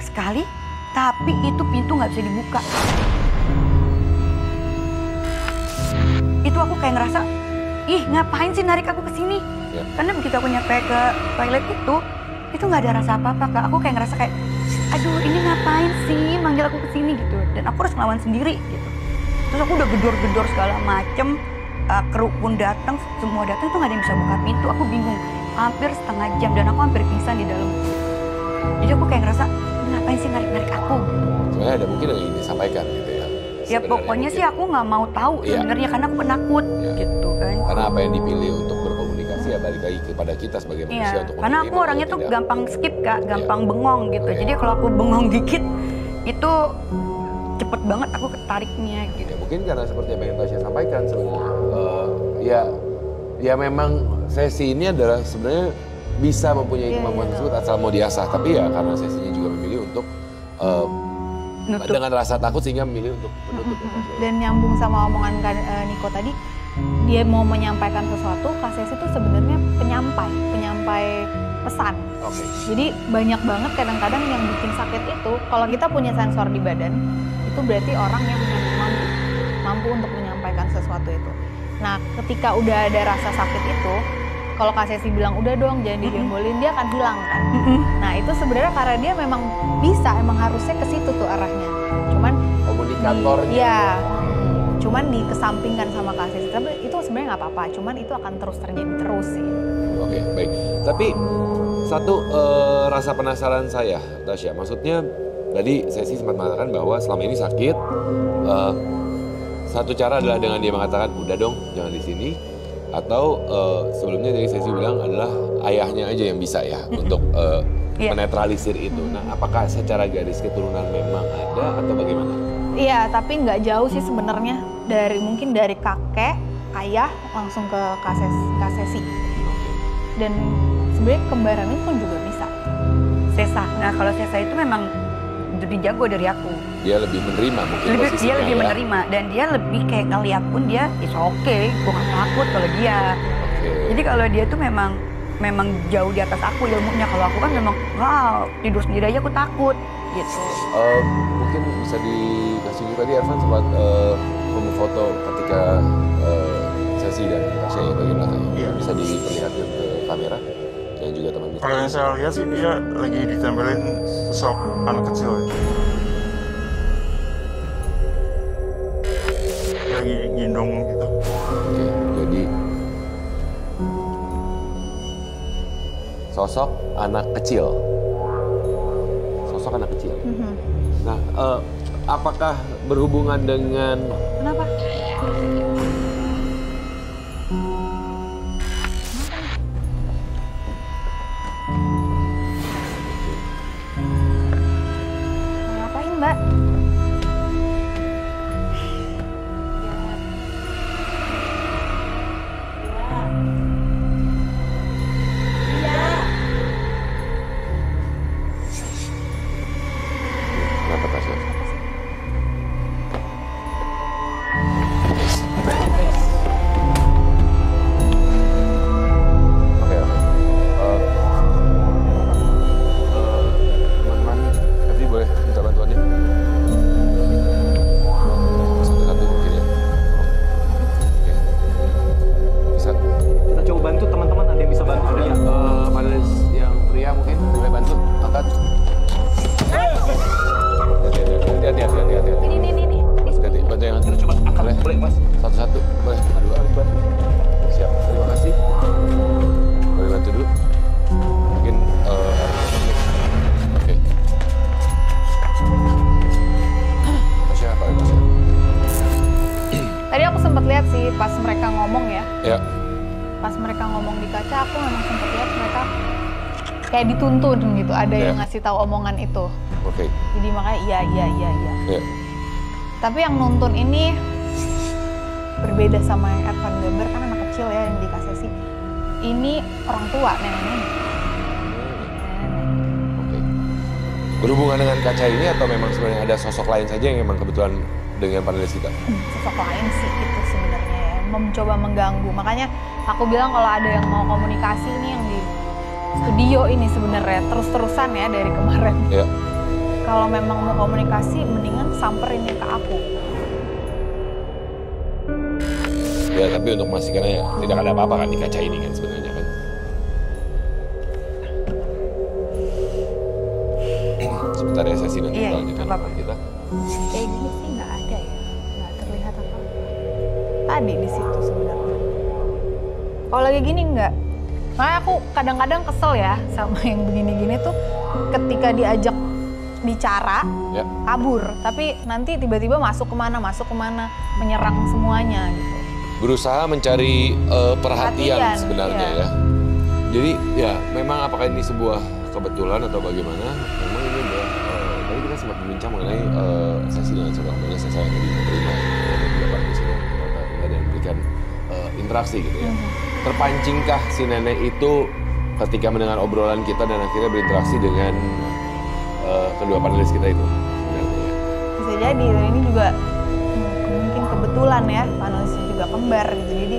banyak sekali, tapi itu pintu nggak bisa dibuka. Itu aku kayak ngerasa, ih ngapain sih narik aku ke sini? Ya. Karena begitu aku nyampe ke toilet itu nggak ada rasa apa-apa Kak. Aku kayak ngerasa kayak, aduh ini ngapain sih manggil aku ke sini gitu. Dan aku harus ngelawan sendiri gitu. Terus aku udah gedor-gedor segala macem, kru pun datang, semua datang itu nggak ada yang bisa buka pintu. Aku bingung, hampir setengah jam dan aku hampir pingsan di dalam. Jadi aku kayak ngerasa, ngapain sih narik-narik aku? Sebenarnya ada mungkin yang ingin disampaikan gitu ya. Ya pokoknya sih aku nggak mau tahu sebenarnya karena aku penakut gitu kan. Karena apa yang dipilih untuk berkomunikasi ya balik lagi kepada kita sebagai manusia untuk karena aku orangnya tuh gampang skip Kak, gampang bengong gitu. Jadi kalau aku bengong dikit itu cepet banget aku ketariknya gitu. Ya, mungkin karena seperti apa yang Tasya sampaikan sebenarnya. Ya memang sesi ini adalah sebenarnya bisa mempunyai kemampuan tersebut asal mau diasah. Tapi ya karena sesinya juga memilih untuk dengan rasa takut sehingga memilih untuk menutup. Dan nyambung sama omongan Niko tadi, dia mau menyampaikan sesuatu, Kak Sesi itu sebenarnya penyampai pesan. Jadi banyak banget kadang-kadang yang bikin sakit itu, kalau kita punya sensor di badan, itu berarti orang yang mampu untuk menyampaikan sesuatu itu. Nah, ketika udah ada rasa sakit itu, kalau Kak Sesi bilang udah dong jangan digembolin, dia akan hilang kan. Nah itu sebenarnya karena dia memang bisa, emang harusnya ke situ tuh arahnya. Cuman komunikatornya. Cuman dikesampingkan sama Kak Sesi. Tapi itu sebenarnya nggak apa-apa. Cuman itu akan terus terjadi terus sih. Oke, baik. Tapi satu rasa penasaran saya, Tasya. Maksudnya tadi Sesi sempat mengatakan bahwa selama ini sakit. Satu cara adalah dengan dia mengatakan udah dong jangan di sini. Atau sebelumnya dari Sesi bilang adalah ayahnya aja yang bisa ya untuk menetralisir itu. Nah, apakah secara garis keturunan memang ada atau bagaimana? Iya, tapi nggak jauh sih sebenarnya mungkin dari kakek, ayah langsung ke Kak Sesi. Dan sebenarnya kembaran itu pun juga bisa. Sesa. Nah kalau Sesa itu memang lebih jago dari aku. Dia lebih menerima mungkin posisinya. Dia lebih menerima dan dia lebih kayak ngeliat pun dia it's okay, gue gak takut kalau dia. Jadi kalau dia tuh memang jauh di atas aku ilmunya. Kalau aku kan memang tidur sendiri aja aku takut gitu. Mungkin bisa dikasih juga tadi Ervan sempat memfoto ketika Sesi dan Tasya ya bagian belakangnya. Bisa diperlihatkan ke kamera dan juga teman-teman. Kalau yang saya lihat sih dia lagi ditempelin sosok anak kecil ya. Lagi gendong gitu. Oke, jadi sosok anak kecil. Sosok anak kecil. Nah, apakah berhubungan dengan... Kenapa? Ngapain, Mbak? Kenapa Tasya? Oke. Teman-teman, Evie boleh minta bantuannya? Satu-satu mungkin ya. Oke. Bisa. Kita coba bantu teman-teman, ada yang bisa bantu ya. Panelis yang pria mungkin boleh bantu angkat. Hati-hati. Ini. Hati-hati, bantu yang angkat. Coba angkat, boleh Mas? Satu-satu, boleh. Dua. Siap, terima kasih. Boleh bantu dulu. Mungkin, oke. Tasya, apa ya Tasya? Tadi aku sempat lihat sih pas mereka ngomong ya. Ya. Pas mereka ngomong di kaca, aku memang sempat lihat mereka kayak dituntun gitu. Ada yang ngasih tahu omongan itu. Oke. Jadi makanya iya. Ya. Tapi yang nuntun ini berbeda sama yang Ervan gambar, kan anak kecil ya yang di Kak Sesi. Ini orang tua, nenek-nenek. Oke. Berhubungan dengan kaca ini atau memang sebenarnya ada sosok lain saja yang memang kebetulan dengan panelis kita? Sosok lain sih itu sebenarnya ya, mencoba mengganggu. Makanya aku bilang kalau ada yang mau komunikasi ini yang di studio ini sebenarnya terus-terusan ya dari kemarin. Ya. kalau memang mau komunikasi mendingan samperin ke aku. Ya tapi untuk memastikan ya tidak ada apa-apa kan di kaca ini kan sebenarnya kan. Sebentar ya sesi nanti kita lanjutkan kita. Kayak gini sih nggak ada ya, nggak terlihat apa. Tadi di situ sebenarnya. Kalau lagi gini nggak. Makanya aku kadang-kadang kesel ya sama yang begini-gini tuh ketika diajak bicara kabur, tapi nanti tiba-tiba masuk kemana, menyerang semuanya gitu. Berusaha mencari perhatian sebenarnya ya. Jadi ya memang apakah ini sebuah kebetulan atau bagaimana? Memang ini adalah tadi kita sempat berbincang mengenai sesi dengan seorang penulis saya yang menerima beberapa misalnya dan memberikan interaksi gitu ya. Terpancingkah si nenek itu ketika mendengar obrolan kita dan akhirnya berinteraksi dengan kedua panelis kita itu sebenarnya ya? Bisa jadi, dan ini juga mungkin kebetulan ya, panelisnya juga kembar gitu, jadi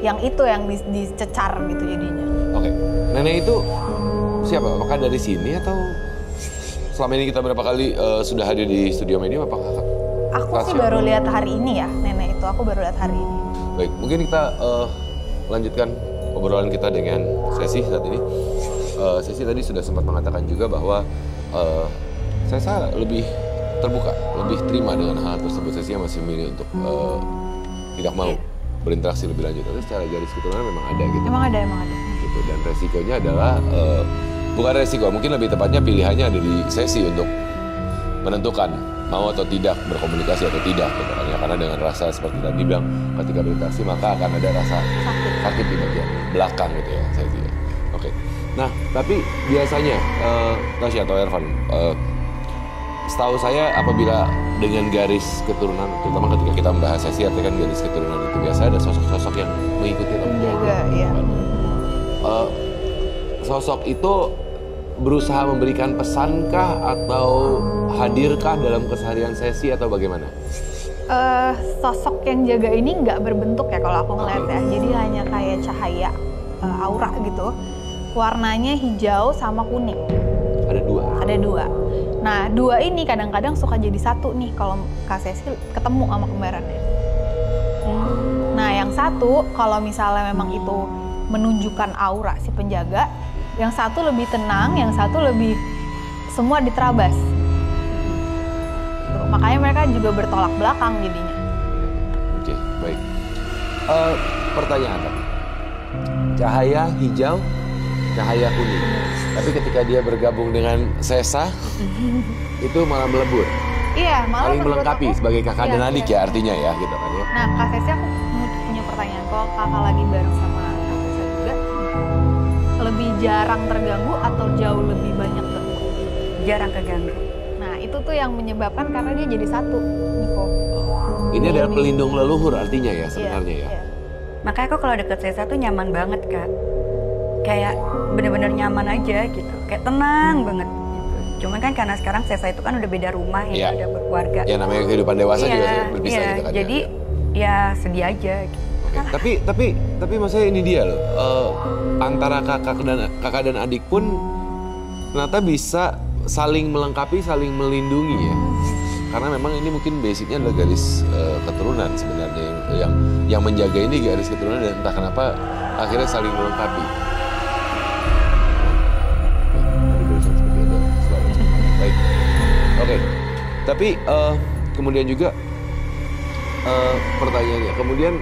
yang itu yang dicecar gitu jadinya. Oke, nenek itu siapa? Apakah dari sini atau selama ini kita berapa kali sudah hadir di studio Medium? Apakah aku sih baru lihat hari ini ya, nenek itu aku baru lihat hari ini. Baik, mungkin kita lanjutkan obrolan kita dengan Sesi saat ini. Sesi tadi sudah sempat mengatakan juga bahwa saya lebih terbuka, lebih terima dengan hal tersebut. Sesi yang masih memilih untuk tidak mau berinteraksi lebih lanjut. Tapi secara garis keturunan memang ada gitu. Emang ada. Gitu. Dan resikonya adalah, bukan resiko, mungkin lebih tepatnya pilihannya ada di Sesi untuk menentukan mau atau tidak berkomunikasi atau tidak gitu kan ya. Karena dengan rasa seperti tadi bilang ketika berinteraksi maka akan ada rasa sakit di bagian belakang gitu ya Sesi ya. Oke. Nah, tapi biasanya Tasya atau Ervan, setahu saya apabila dengan garis keturunan, terutama ketika kita membahas Sesi artinya kan garis keturunan itu biasa ada sosok-sosok yang mengikuti atau menjaga. Iya. Sosok itu berusaha memberikan pesankah atau hadirkah dalam keseharian Sesi atau bagaimana? Sosok yang jaga ini nggak berbentuk ya kalau aku ngeliat ya, jadi hanya kayak cahaya aura gitu. Warnanya hijau sama kuning. Ada dua. Nah, dua ini kadang-kadang suka jadi satu nih kalau Kak Sesi ketemu sama kembarannya. Nah, yang satu kalau misalnya memang itu menunjukkan aura si penjaga, yang satu lebih tenang, yang satu lebih semua diterabas. Tuh, makanya mereka juga bertolak belakang jadinya. Oke, baik. Pertanyaan tadi. Cahaya hijau, cahaya kuning. Tapi ketika dia bergabung dengan Sesa, itu malah melebur. Iya, malah saling melengkapi sebagai kakak dan adik ya artinya ya gitu kan ya. Nah, Kak Sesi aku punya pertanyaan. Kalau kakak lagi bareng sama Kak Sesi juga, lebih jarang terganggu atau jauh lebih banyak ganggu? Jarang keganggu. Nah, itu tuh yang menyebabkan karena dia jadi satu, Niko. Ini adalah pelindung leluhur artinya ya sebenarnya ya. Iya. Makanya aku kalau deket Sesa tuh nyaman banget, Kak. Kayak bener-bener nyaman aja gitu. Kayak tenang banget gitu. Cuman kan karena sekarang Sesa itu kan udah beda rumah ya, udah berkeluarga. Ya namanya kehidupan dewasa juga berpisah gitu kan. Jadi ya sedih aja gitu. Oke. Tapi maksudnya ini dia loh. Antara kakak dan adik pun ternyata bisa saling melengkapi, saling melindungi ya. Karena memang ini mungkin basicnya adalah garis keturunan sebenarnya yang menjaga ini garis keturunan dan entah kenapa akhirnya saling melengkapi. Baik, oke. Tapi kemudian juga pertanyaannya, kemudian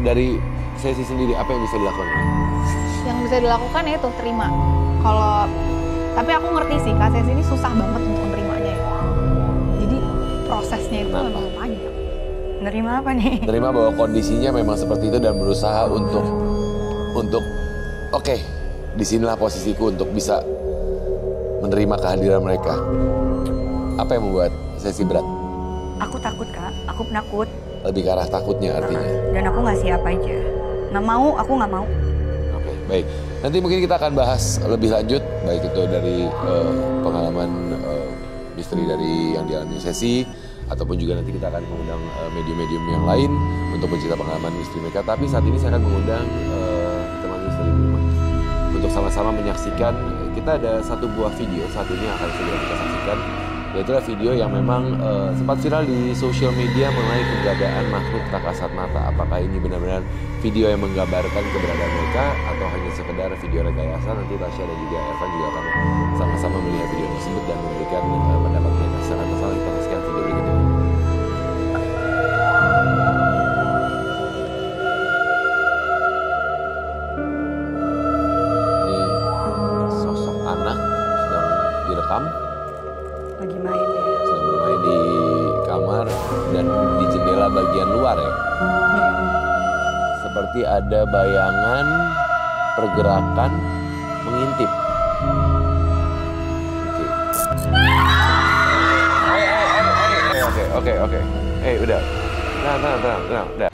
dari Sesi sendiri apa yang bisa dilakukan? Yang bisa dilakukan ya itu terima. Tapi aku ngerti sih Kak Sesi ini susah banget untuk menerimanya ya. Jadi prosesnya itu memang panjang. Nerima apa nih? Nerima bahwa kondisinya memang seperti itu dan berusaha untuk oke, disinilah posisiku untuk bisa menerima kehadiran mereka. Apa yang membuat Sesi berat? Aku takut, Kak. Aku penakut. Lebih ke arah takutnya artinya. Dan aku nggak siap aja. Nggak mau, aku nggak mau. Oke, baik. Nanti mungkin kita akan bahas lebih lanjut, baik itu dari pengalaman misteri dari yang dialami Sesi, ataupun juga nanti kita akan mengundang medium-medium yang lain untuk bercerita pengalaman misteri mereka. Tapi saat ini saya akan mengundang teman misteri rumah untuk sama-sama menyaksikan. Kita ada satu buah video saat ini yang akan segera kita saksikan Itulah video yang memang sempat viral di sosial media mengenai keberadaan makhluk tak kasat mata. Apakah ini benar-benar video yang menggambarkan keberadaan mereka atau hanya sekedar video rekayasa? Nanti Tasya dan juga Ervan juga akan sama-sama melihat video tersebut dan memberikan pendapat mereka. Sekarang masalah kita saksikan video berikut ini. Ini sosok anak sedang direkam. Lagi main ya. Sedang bermain di kamar dan di jendela bagian luar ya. Seperti ada bayangan pergerakan mengintip. Oke. Udah. Tenang, udah.